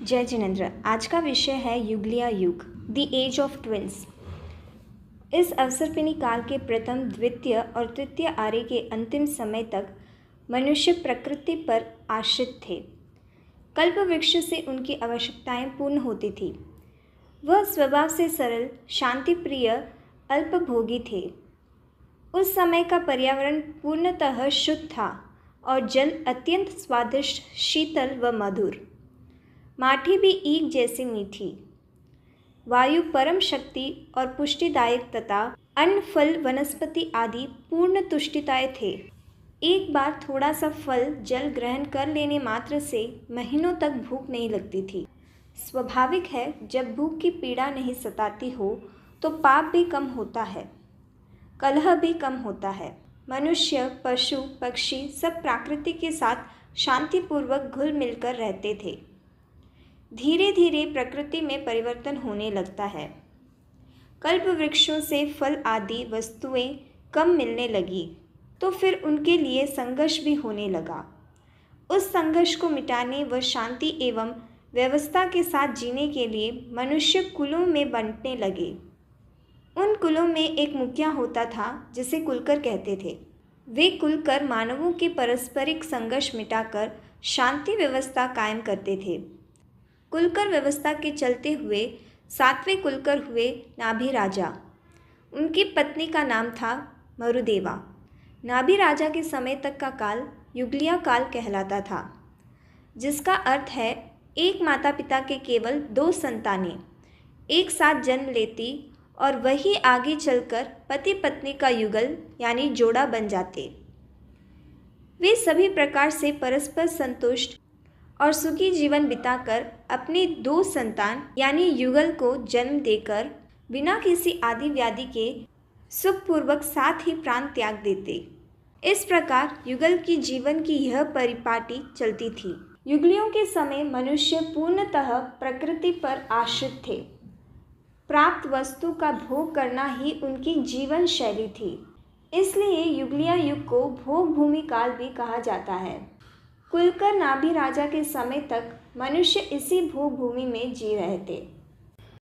जय जिनेंद्र। आज का विषय है युगलिया युग, द एज ऑफ ट्विंस। इस अवसर्पिणी काल के प्रथम, द्वितीय और तृतीय आर्य के अंतिम समय तक मनुष्य प्रकृति पर आश्रित थे। कल्प वृक्ष से उनकी आवश्यकताएं पूर्ण होती थी। वह स्वभाव से सरल, शांतिप्रिय, अल्पभोगी थे। उस समय का पर्यावरण पूर्णतः शुद्ध था और जल अत्यंत स्वादिष्ट, शीतल व मधुर। माटी भी ईख जैसी मीठी। वायु परम शक्ति और पुष्टिदायक तथा अन्न, फल, वनस्पति आदि पूर्ण तुष्टिताएं थे। एक बार थोड़ा सा फल जल ग्रहण कर लेने मात्र से महीनों तक भूख नहीं लगती थी। स्वाभाविक है, जब भूख की पीड़ा नहीं सताती हो तो पाप भी कम होता है, कलह भी कम होता है। मनुष्य, पशु, पक्षी सब प्रकृति के साथ शांतिपूर्वक घुल मिलकर रहते थे। धीरे धीरे प्रकृति में परिवर्तन होने लगता है। कल्प वृक्षों से फल आदि वस्तुएं कम मिलने लगी तो फिर उनके लिए संघर्ष भी होने लगा। उस संघर्ष को मिटाने व शांति एवं व्यवस्था के साथ जीने के लिए मनुष्य कुलों में बंटने लगे। उन कुलों में एक मुखिया होता था जिसे कुलकर कहते थे। वे कुलकर मानवों के पारस्परिक संघर्ष मिटाकर शांति व्यवस्था कायम करते थे। कुलकर व्यवस्था के चलते हुए 7वें कुलकर हुए नाभि राजा। उनकी पत्नी का नाम था मरुदेवा। नाभि राजा के समय तक का काल युगलिया काल कहलाता था, जिसका अर्थ है एक माता पिता के केवल 2 संतानें एक साथ जन्म लेती और वही आगे चलकर पति पत्नी का युगल यानी जोड़ा बन जाते। वे सभी प्रकार से परस्पर संतुष्ट और सुखी जीवन बिताकर अपने 2 संतान यानी युगल को जन्म देकर बिना किसी आदि व्याधि के सुखपूर्वक साथ ही प्राण त्याग देते। इस प्रकार युगल की जीवन की यह परिपाटी चलती थी। युगलियों के समय मनुष्य पूर्णतः प्रकृति पर आश्रित थे। प्राप्त वस्तु का भोग करना ही उनकी जीवन शैली थी। इसलिए युगलिया युग को भोग भूमि काल भी कहा जाता है। कुलकर नाभि राजा के समय तक मनुष्य इसी भोग भूमि में जी रहे थे।